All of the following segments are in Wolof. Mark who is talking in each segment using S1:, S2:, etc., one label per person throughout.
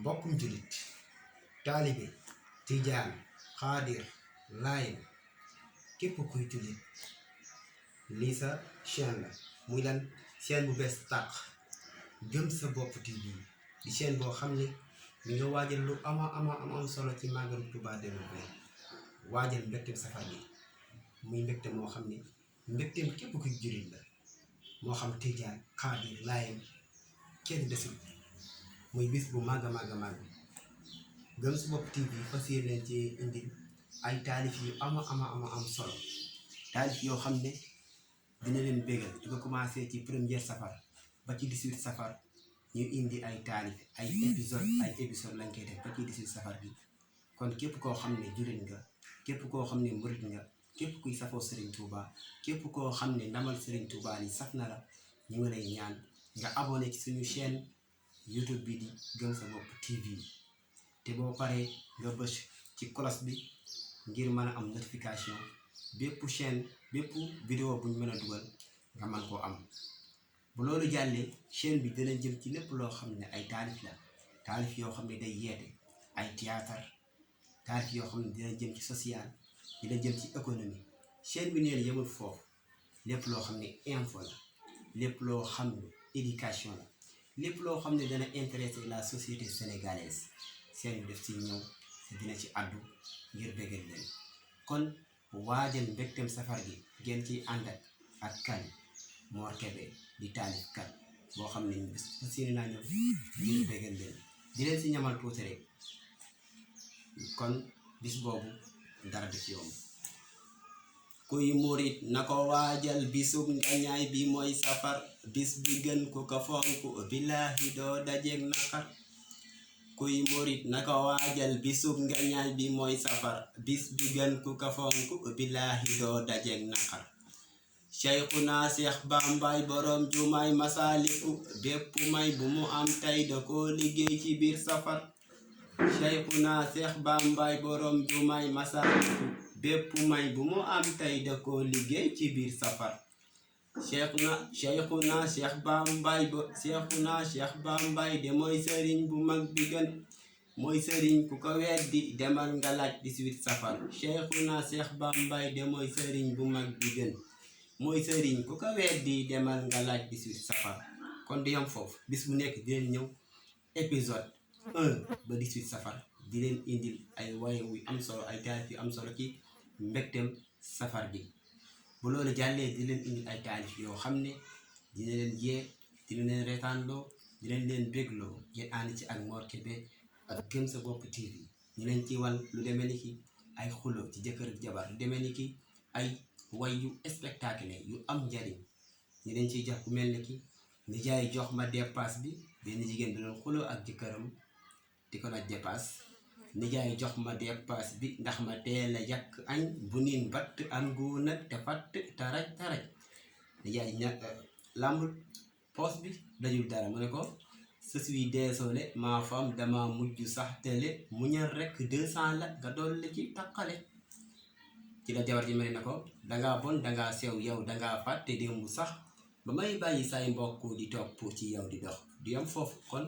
S1: mbokkum julit taalibe tijaan xaadir laayeen képp kuy julit lii sa chaîne la muy lan chaîne bu bees tàq Gëm Sa Bopp TV di chaîne boo xam ne mi nga waajal lu am solo ci màggalu Touba 2020 waajal mbégteem safar gi muy mbégte moo xam ne mbégteem képp kuy julit la moo xam tijaan xaadir laayeen kenn desul muy bis bu màgg Gëm Sa Bopp TV fas yéene ci indil ay taalif yu am solo taalif yoo xam ne dina leen bégal di ko commencé ci première safar ba ci 18 safar ñu indi ay taalif ay épisode lañ koy def ba ci 18 safar bi kon képp koo xam ne jullit nga képp koo xam ne murit nga képp kuy safoo Serigne Touba képp koo xam ne ndamal Serigne Touba li saf na la ñu ngi lay ñaan nga abonné ci suñu chaîne YouTube bi di Gëm Sa Bopp TV te boo paree nga bës ci cloche bi ngir mën a am notification bépp chaîne bépp vidéo buñ mën a dugal nga mën koo am bu loolu jàllee chaîne bi dina jëm ci lépp loo xam ne ay taalif la taalif yoo xam ne day yeete ay théâtre taalif yoo xam ne dina jëm ci social dina jëm ci économie chaîne bi neen yemul foofu lépp loo xam ne info la lépp loo xam ne éducation la lépp loo xam ne dana intéresser la société sénégalaise chaîne bi def ci ñëw te dina ci àddu ngir bégal leen kon waajal mbégteem safar gi ngeen ciy ànd ak kan Mor Kébé di taalif kat boo xam ne bis fas yéene naa ñëw ngir bégal leen di leen si ñamal tuuti rek kon bis boobu dara def yomb kuy murit na ko waajal bisub ngañaay bi mooy safar bis bi gën ku ko fonk billaahi doo dajeeg naqar kuy murit na ko waajal bisub ngañaay bi mooy safar bis bi gën ku ko fonk billaahi doo dajeeg naqar Cheikhuna Cheikh Bambaay borom jumaay Masaliku bépp may bu mu am tey da koo liggéey ci biir safar Cheikhuna Cheikh Bambaay borom jumaay Masaliku bépp may bu mu am tey da koo liggéey ci biir safar Cheikhuna Cheikh Bambaay de mooy sëriñ bu mag bi gën mooy sëriñ ku ko weddi demal nga laaj 18 safar Cheikhuna Cheikh Bambaay de mooy sëriñ bu mag bi gën mooy sëriñ ku ko weddi demal nga laaj 18 safar kon di yam foofu bis bu nekk di leen ñëw épisode 1 ba 18 safar di leen indil ay waye wu am solo ay taalif yu am solo ci mbégteem safar gi bu loolu jàllee di leen indil ay taalif yoo xam ne dina leen yee dina leen reetaanloo dina leen bégloo ngeen ànd ci ak Mor Kébé ak Gëm Sa Bopp TV ñu leen ci wal lu demee ni ki ay xuloo ci jëkkër ak jabar lu demee ni ki ay way yu spectacle yu am njariñ ñu leen ciy jox ku mel ni ki nijaay jox ma dépasse bi benn jigéen bi doon xuloo ak jëkkëram di ko laaj dépasse nijaay jox ma dépasse bi ndax ma teel a yàq añ bu niin batt am gu nag te fatt taraj nijaay làmbul poos bi dajul dara mu ne ko je suis désolé ma femme dama mujj sax télé muñal rekk 200 la nga dolli ci takkale ci la jabar ji mel na ko dangaa bon dangaa sew yow dangaa fàtte démb sax ba may bàyyi say mbokk di topp ci yow di dox du yam foofu kon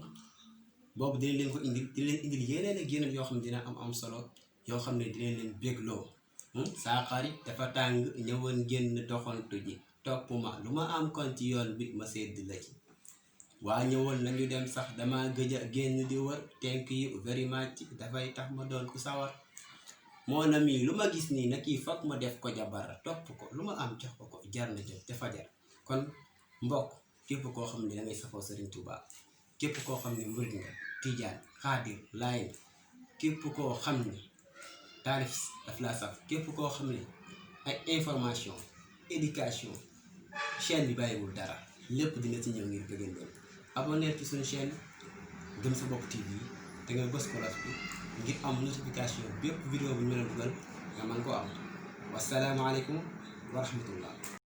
S1: boobu dina leen ko indil yeneen ak yeneen yoo xam ne dina am solo yoo xam ne dina leen bégloo saa xarit dafa tàng ñëwoon génn doxantu ji topp ma lu ma am kon ci yoon bi ma sedd la ci waa ñëwoon nañu dem sax dama gëj a génn di wër thank you very much dafay tax ma doon ku sawar mon ami lu ma gis nii nag kii foog ma def ko jabar topp ko lu ma am jox ko jar na jot te fajar kon mbokk képp koo xam ne da ngay safoo Serigne Touba képp koo xam ne murit nga tijaan xaadir laayeen képp koo xam ne taalif daf laa saf képp koo xam ne ay information éducation chaîne bi bàyyiwul dara lépp dina ci ñëw ngir bëggal leen abonné ci suñu chaîne Gëm Sa Bopp TV te nga bës cloche bi ngir am notification bépp vidéo bu ñu mën a dugal nga mën koo am wasalaamaaleykum wa rahmatullah